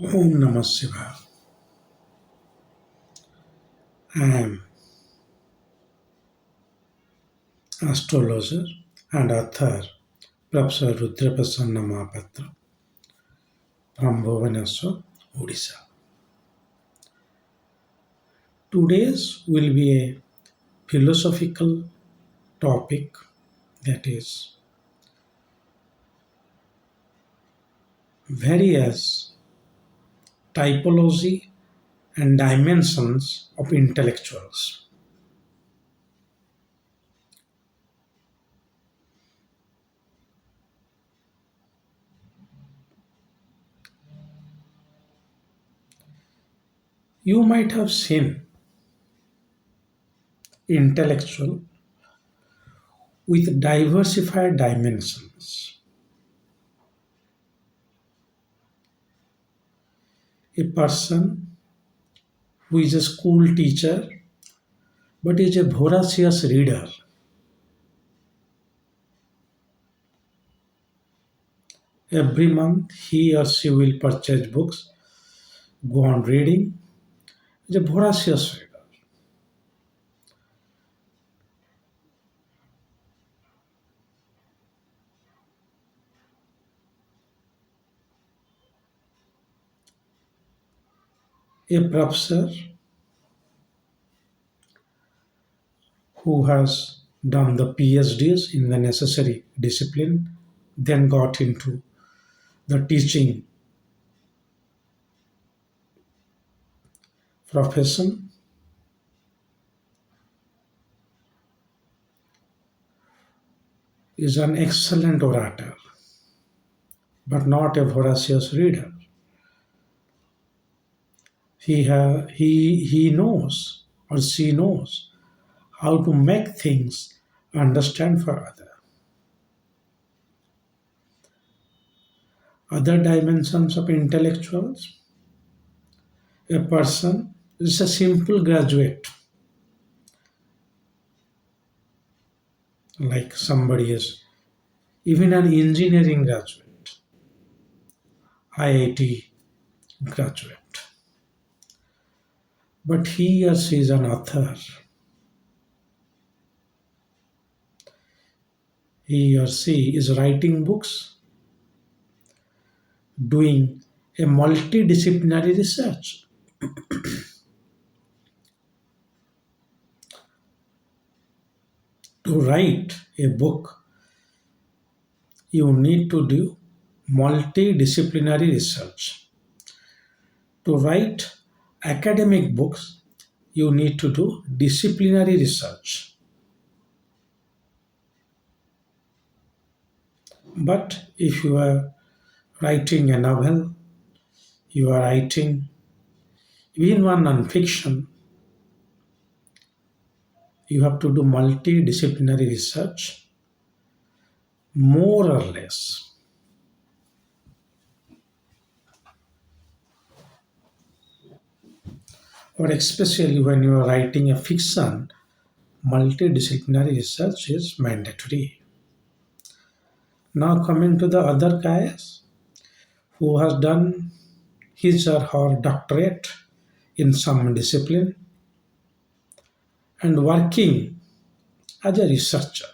Om Namah Shivaya. I am astrologer and author Professor rudramohapatra from Bhubaneswar, Odisha. Today's will be a philosophical topic, that is various typology and dimensions of intellectuals. You might have seen intellectual with diversified dimensions. A person who is a school teacher but is a voracious reader. Every month he or she will purchase books, go on reading, is a voracious reader. A professor who has done the PhDs in the necessary discipline, then got into the teaching profession, is an excellent orator, but not a voracious reader. He knows or she knows how to make things understand for others. Other dimensions of intellectuals, a person is a simple graduate, like somebody is even an engineering graduate, IIT graduate, but he or she is an author. He or she is writing books, doing a multidisciplinary research. To write a book, you need to do multidisciplinary research. To write academic books, you need to do disciplinary research. But if you are writing a novel, you are writing even one non-fiction, you have to do multidisciplinary research, more or less. Or especially when you are writing a fiction, multidisciplinary research is mandatory. Now coming to the other guys who has done his or her doctorate in some discipline and working as a researcher,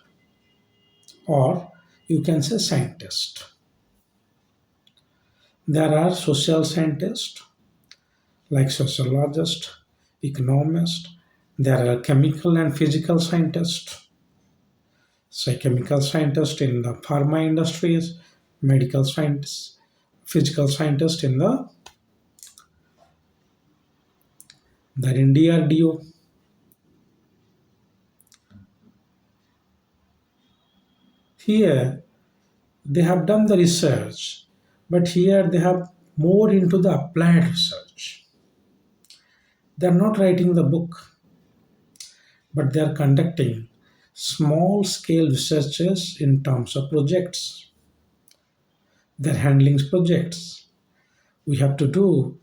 or you can say scientist. There are social scientists like sociologists, economists. There are chemical and physical scientists, say chemical scientists in the pharma industries, medical scientists, physical scientists in the in DRDO. Here they have done the research, but here they have more into the applied research. They are not writing the book, but they are conducting small scale researches in terms of projects. They're handling projects. We have to do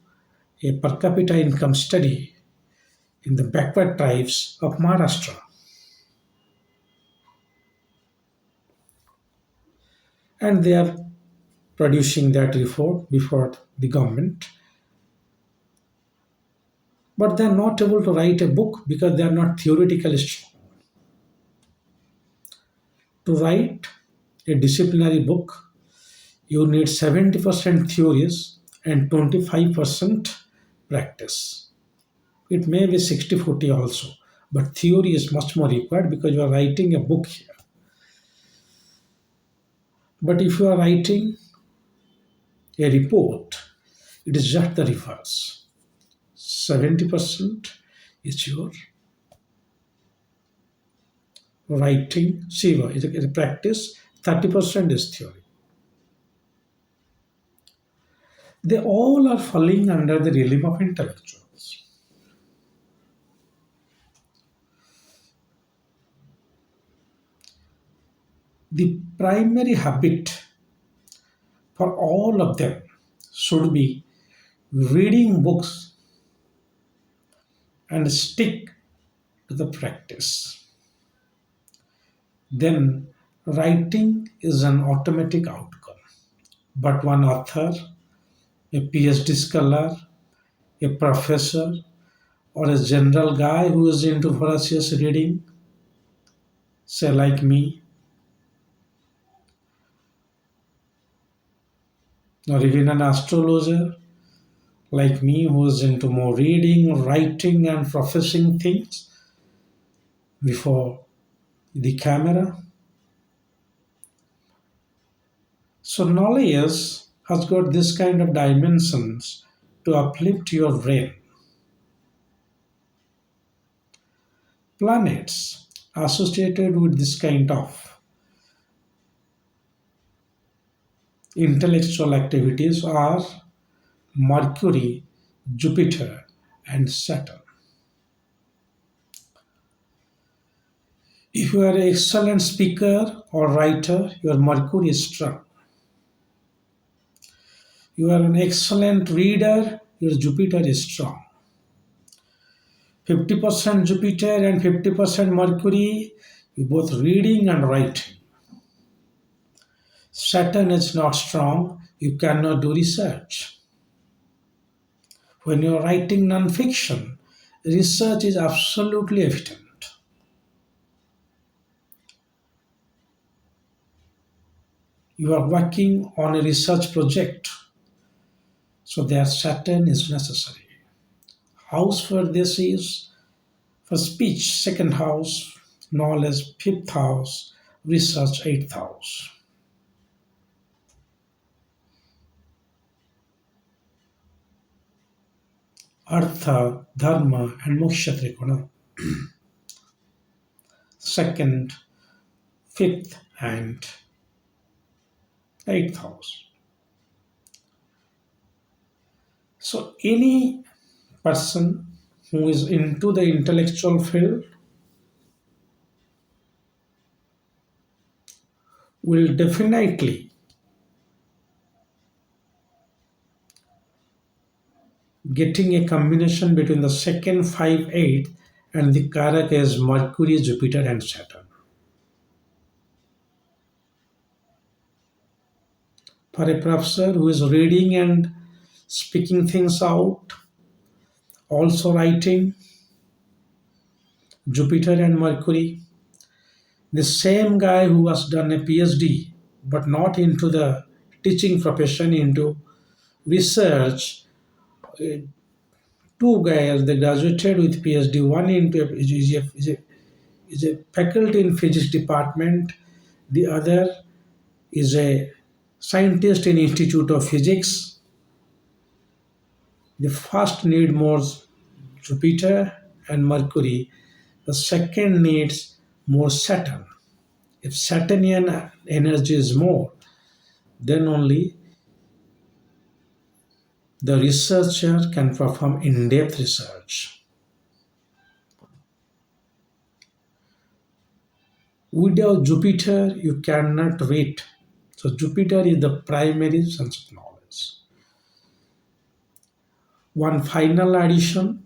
a per capita income study in the backward tribes of Maharashtra. And they are producing that report before the government but they are not able to write a book because they are not theoretically strong. To write a disciplinary book, you need 70% theories and 25% practice. It may be 60-40 also, but theory is much more required because you are writing a book here. But if you are writing a report, it is just the reverse. 70% is your writing, Shiva is a practice, 30% is theory. They all are falling under the realm of intellectuals. The primary habit for all of them should be reading books and stick to the practice. Then writing is an automatic outcome. But one author, a PhD scholar, a professor, or a general guy who is into voracious reading, say like me, or even an astrologer like me who is into more reading, writing, and professing things before the camera. So knowledge has got this kind of dimensions to uplift your brain. Planets associated with this kind of intellectual activities are Mercury, Jupiter, and Saturn. If you are an excellent speaker or writer, your Mercury is strong. You are an excellent reader, your Jupiter is strong. 50% Jupiter and 50% Mercury, you both reading and writing. Saturn is not strong, you cannot do research. When you are writing non-fiction, research is absolutely evident. You are working on a research project, so their Saturn is necessary. House for this is for speech, second house, knowledge, fifth house, research, eighth house. Artha, Dharma, and Moksha Trikona. Second, fifth, and eighth house. So, any person who is into the intellectual field will definitely getting a combination between the second, 5, 8 and the Karak is Mercury, Jupiter, and Saturn. For a professor who is reading and speaking things out, also writing, Jupiter and Mercury. The same guy who has done a PhD but not into the teaching profession, into research, two guys they graduated with PhD. One into is a faculty in physics department, the other is a scientist in Institute of Physics. The first need more Jupiter and Mercury. The second needs more Saturn. If Saturnian energy is more, then only the researcher can perform in-depth research. Without Jupiter, you cannot read. So Jupiter is the primary sense of knowledge. One final addition,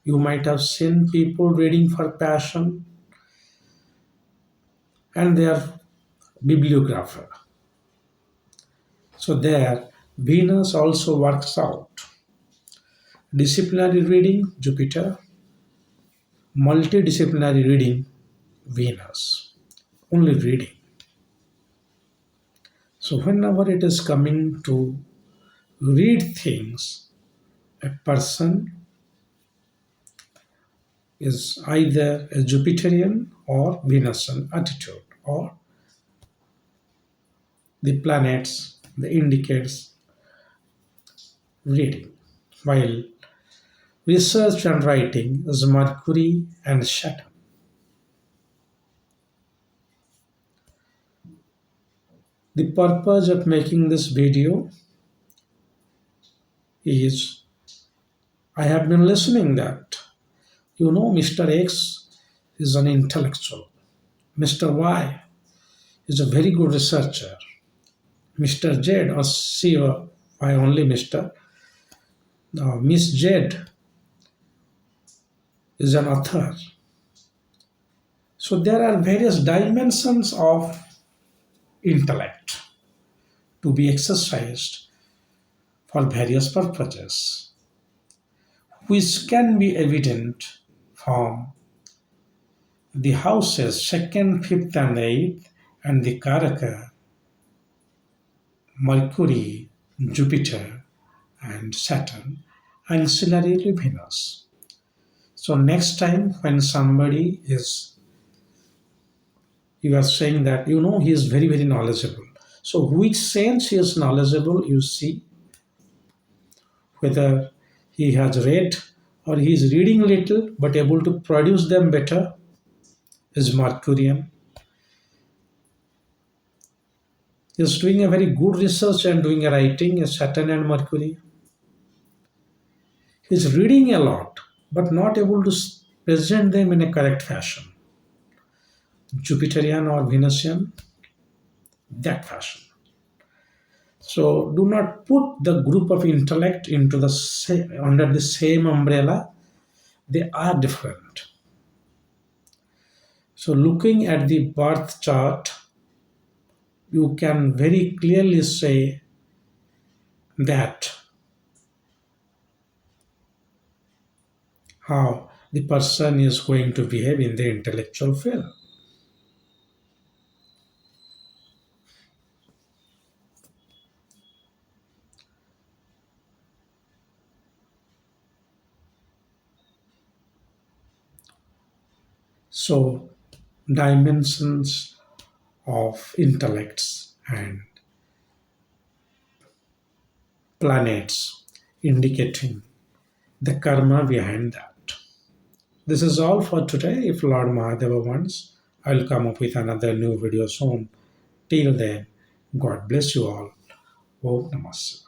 you might have seen people reading for passion and they are bibliographer. So there, Venus also works out. Disciplinary reading, Jupiter. Multidisciplinary reading, Venus. Only reading. So whenever it is coming to read things, a person is either a Jupiterian or Venusian attitude, or the planets that indicates reading. While research and writing is Mercury and Saturn. The purpose of making this video is I have been listening that Mr. X is an intellectual. Mr. Y is a very good researcher. Mr. Z or C or Y only Mr. Miss Z is an author. So there are various dimensions of intellect to be exercised for various purposes, which can be evident from the houses 2nd, 5th, and 8th, and the Karaka, Mercury, Jupiter, and Saturn, ancillary Venus. So next time when somebody is, you are saying that he is very, very knowledgeable. So which sense he is knowledgeable, you see, whether he has read or he is reading little but able to produce them better is Mercurian. He is doing a very good research and doing a writing is Saturn and Mercury. He is reading a lot but not able to present them in a correct fashion. Jupiterian or Venusian, that fashion. So do not put the group of intellect into under the same umbrella. They are different. So looking at the birth chart, you can very clearly say that how the person is going to behave in the intellectual field. So dimensions of intellects and planets indicating the karma behind that. This is all for today. If Lord Mahadeva wants, I'll come up with another new video soon. Till then, God bless you all. Om Namaste.